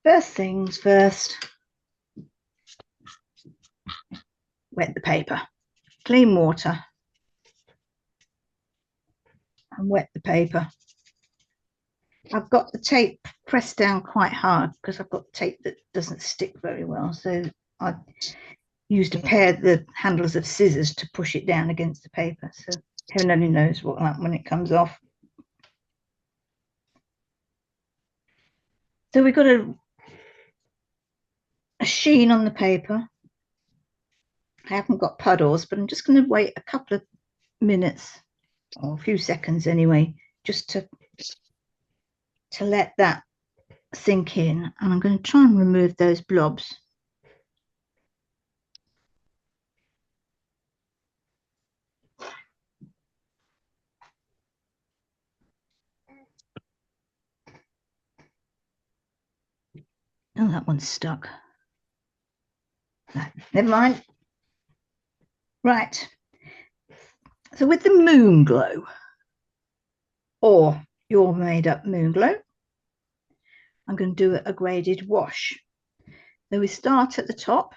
First things first, wet the paper. Clean water and wet the paper. I've got the tape pressed down quite hard because I've got tape that doesn't stick very well. So I used a pair of the handles of scissors to push it down against the paper. So heaven only knows what will happen when it comes off. So we've got a sheen on the paper. I haven't got puddles, but I'm just going to wait a couple of minutes or a few seconds anyway, just to let that sink in. And I'm going to try and remove those blobs. Oh, that one's stuck. No, never mind. Right. So with the moon glow, or your made up moon glow, I'm going to do a graded wash. So we start at the top,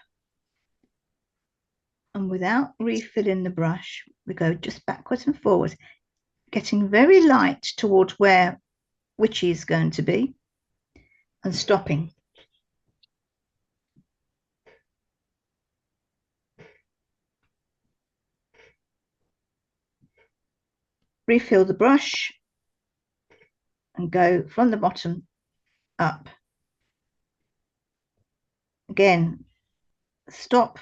and without refilling the brush, we go just backwards and forwards, getting very light towards where witchy is going to be, and stopping. Refill the brush and go from the bottom up. Again, stop.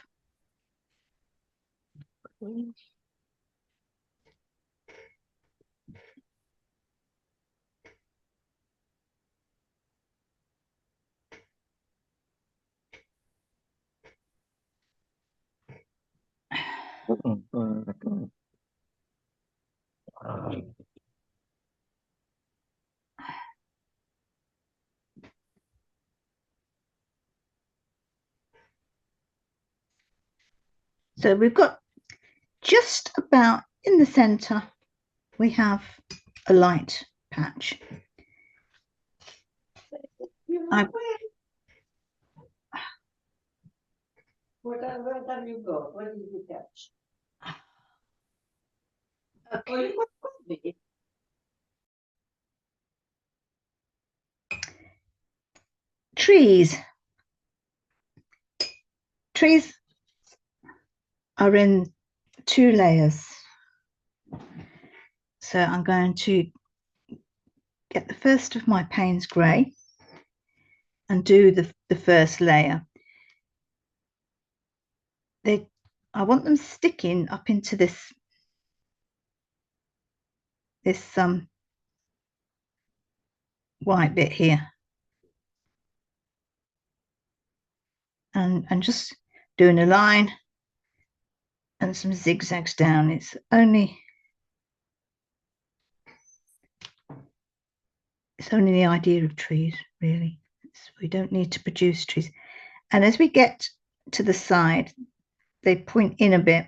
So we've got just about in the center, we have a light patch. Where have you got? Where did you catch? Okay. Trees. Trees are in 2 layers. So I'm going to get the first of my Payne's grey and do the first layer. I want them sticking up into this white bit here, and just doing a line and some zigzags down. It's only the idea of trees, really. We don't need to produce trees. And as we get to the side, they point in a bit.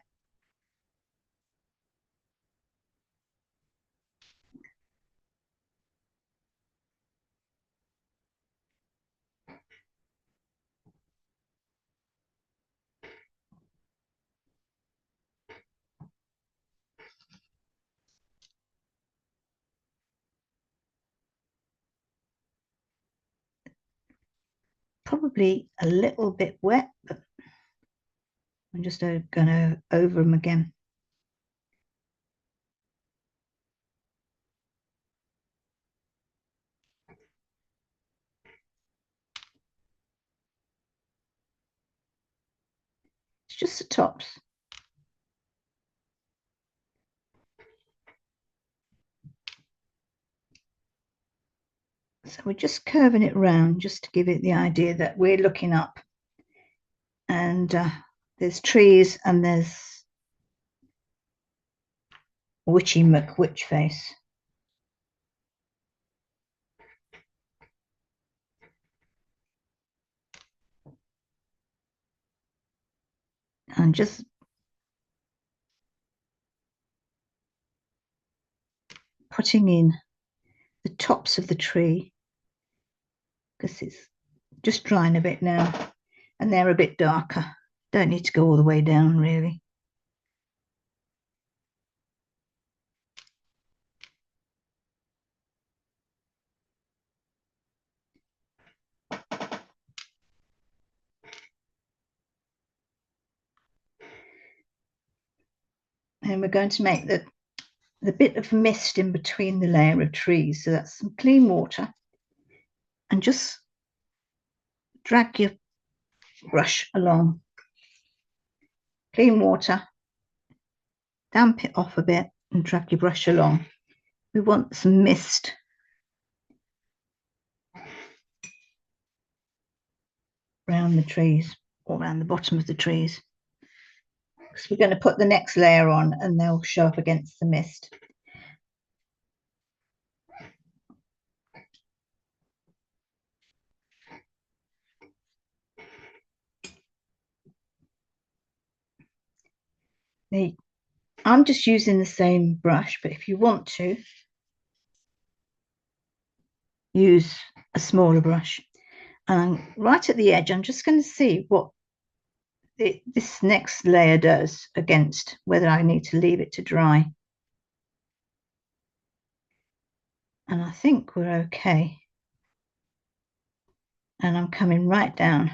Probably a little bit wet, but I'm just going to over them again. It's just the tops. So we're just curving it round just to give it the idea that we're looking up, and there's trees and there's Witchy McWitch face. And just putting in the tops of the tree, because it's just drying a bit now, and they're a bit darker. Don't need to go all the way down, really. And we're going to make the bit of mist in between the layer of trees. So that's some clean water, and just drag your brush along. Clean water, damp it off a bit, and drag your brush along. We want some mist around the trees, or around the bottom of the trees, because we're going to put the next layer on and they'll show up against the mist. I'm just using the same brush, but if you want to use a smaller brush, and right at the edge, I'm just going to see what this next layer does against, whether I need to leave it to dry. And I think we're okay. And I'm coming right down.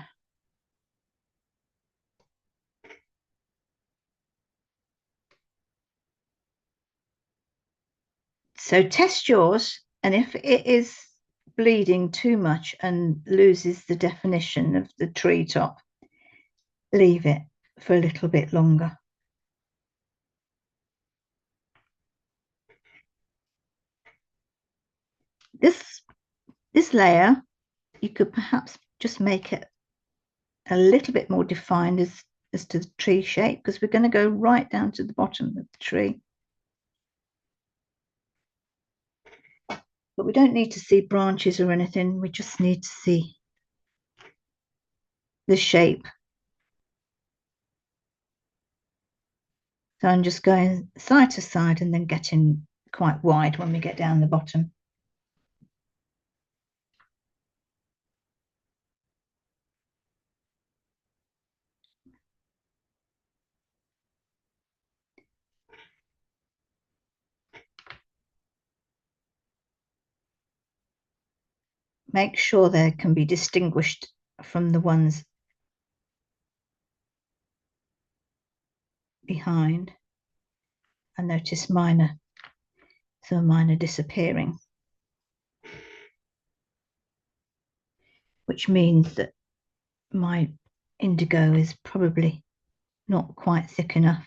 So test yours, and if it is bleeding too much and loses the definition of the tree top, leave it for a little bit longer. This layer, you could perhaps just make it a little bit more defined as to the tree shape, because we're going to go right down to the bottom of the tree. But we don't need to see branches or anything. We just need to see the shape. So I'm just going side to side and then getting quite wide when we get down the bottom. Make sure they can be distinguished from the ones behind. I notice some of mine are disappearing, which means that my indigo is probably not quite thick enough.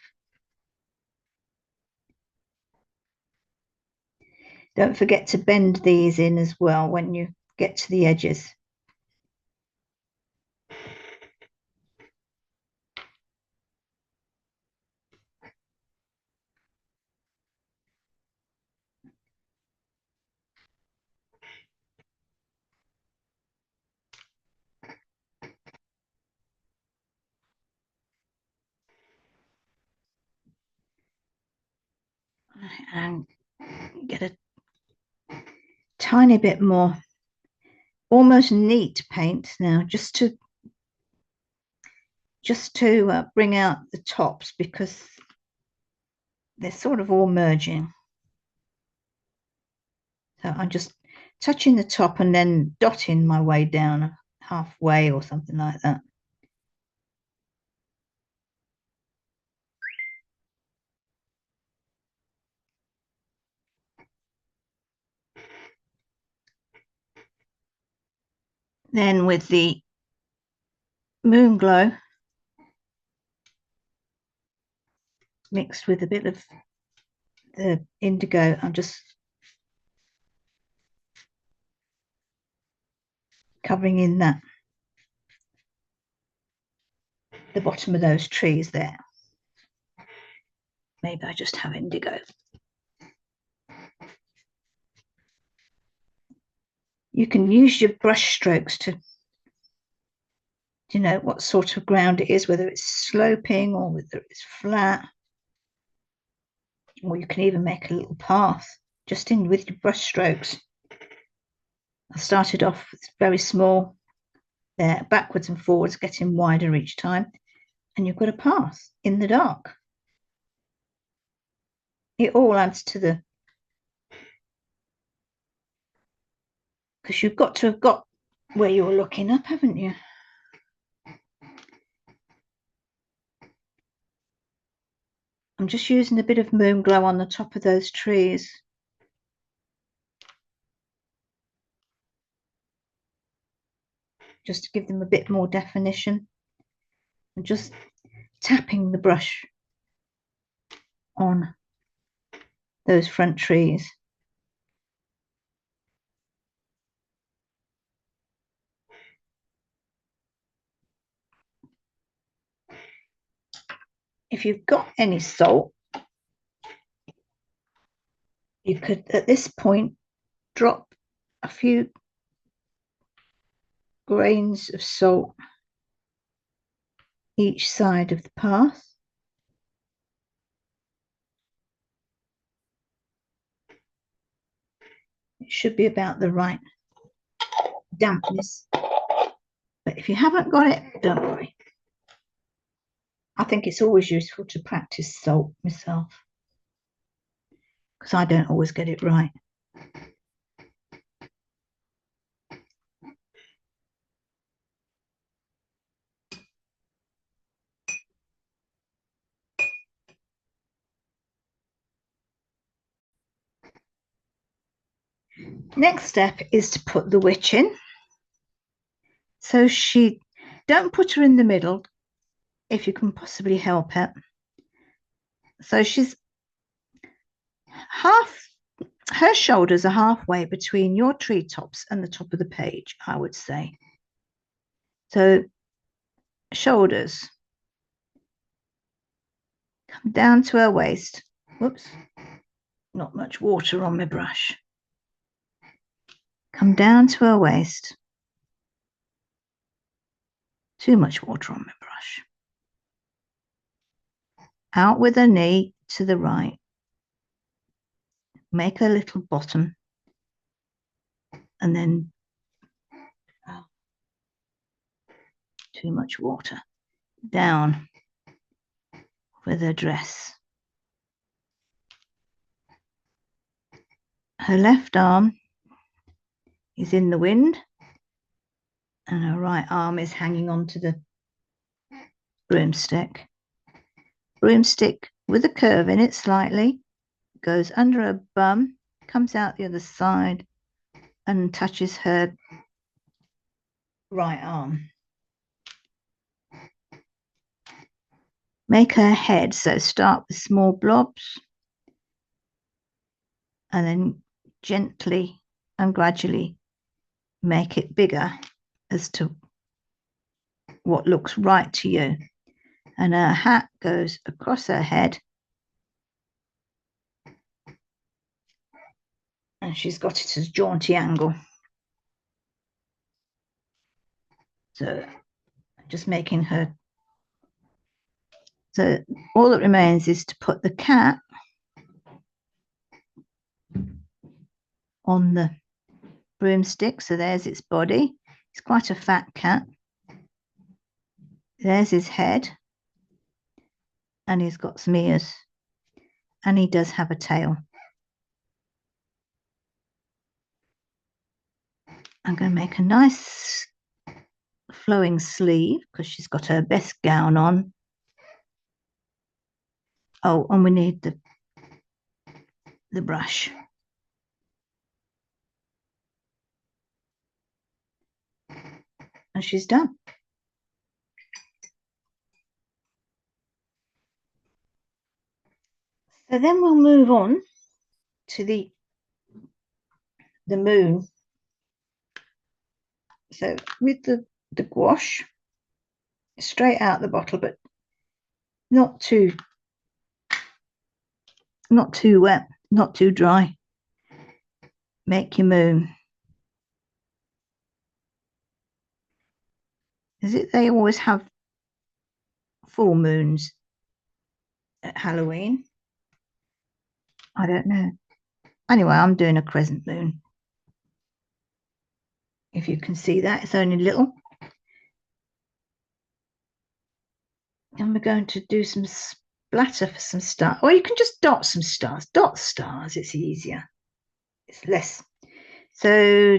Don't forget to bend these in as well when you get to the edges. And get a tiny bit more almost neat paint now, just to bring out the tops, because they're sort of all merging. So I'm just touching the top and then dotting my way down halfway or something like that. Then with the moon glow mixed with a bit of the indigo, I'm just covering in the bottom of those trees there. Maybe I just have indigo. You can use your brush strokes to know what sort of ground it is, whether it's sloping or whether it's flat. Or you can even make a little path just in with your brush strokes. I started off with very small, backwards and forwards, getting wider each time, and you've got a path in the dark. It all adds to the, because you've got to have got where you were looking up, haven't you? I'm just using a bit of moon glow on the top of those trees. Just to give them a bit more definition. And just tapping the brush on those front trees. If you've got any salt, you could, at this point, drop a few grains of salt each side of the path. It should be about the right dampness. But if you haven't got it, don't worry. I think it's always useful to practice salt myself, because I don't always get it right. Next step is to put the witch in. So don't put her in the middle if you can possibly help it. So her shoulders are halfway between your treetops and the top of the page, I would say. So shoulders, come down to her waist. Whoops, not much water on my brush. Come down to her waist. Too much water on my brush. Out with her knee to the right. Make a little bottom. And then, too much water. Down with her dress. Her left arm is in the wind, and her right arm is hanging onto the broomstick. Broomstick with a curve in it slightly, goes under her bum, comes out the other side, and touches her right arm. Make her head, so start with small blobs, and then gently and gradually make it bigger as to what looks right to you. And her hat goes across her head, and she's got it as a jaunty angle. So just making her, so all that remains is to put the cat on the broomstick. So there's its body. It's quite a fat cat. There's his head, and he's got some ears, and he does have a tail. I'm going to make a nice flowing sleeve because she's got her best gown on. Oh, and we need the brush. And she's done. So then we'll move on to the moon. So with the gouache, straight out the bottle, but not too wet, not too dry. Make your moon. Is it they always have full moons at Halloween? I don't know. Anyway, I'm doing a crescent moon. If you can see that, it's only little. And we're going to do some splatter for some stars. Or you can just dot some stars. Dot stars, it's easier. It's less. So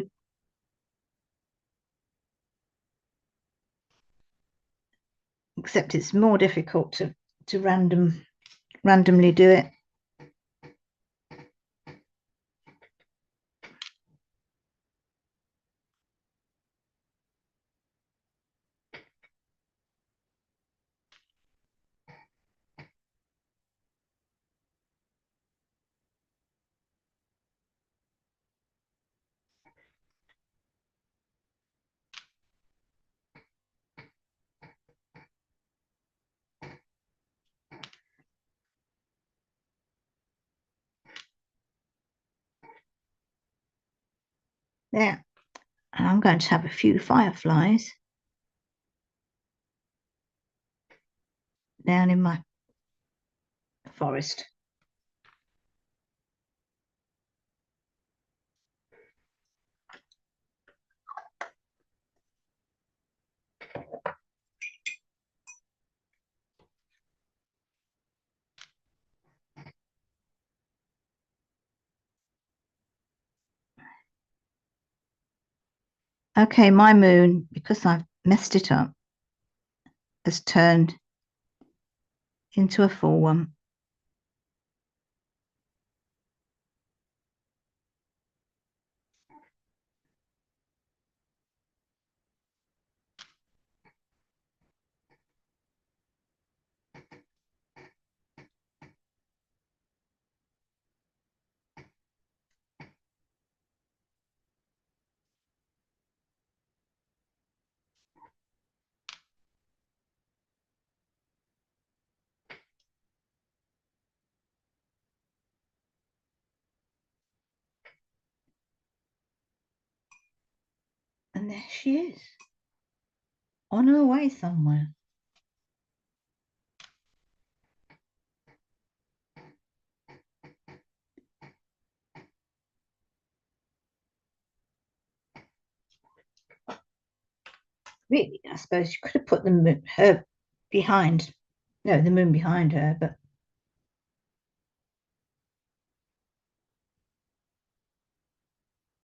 except it's more difficult to randomly do it. There. And I'm going to have a few fireflies down in my forest. Okay, my moon, because I've messed it up, has turned into a full one. And there she is, on her way somewhere. Really, I suppose you could have put her behind, no, the moon behind her, but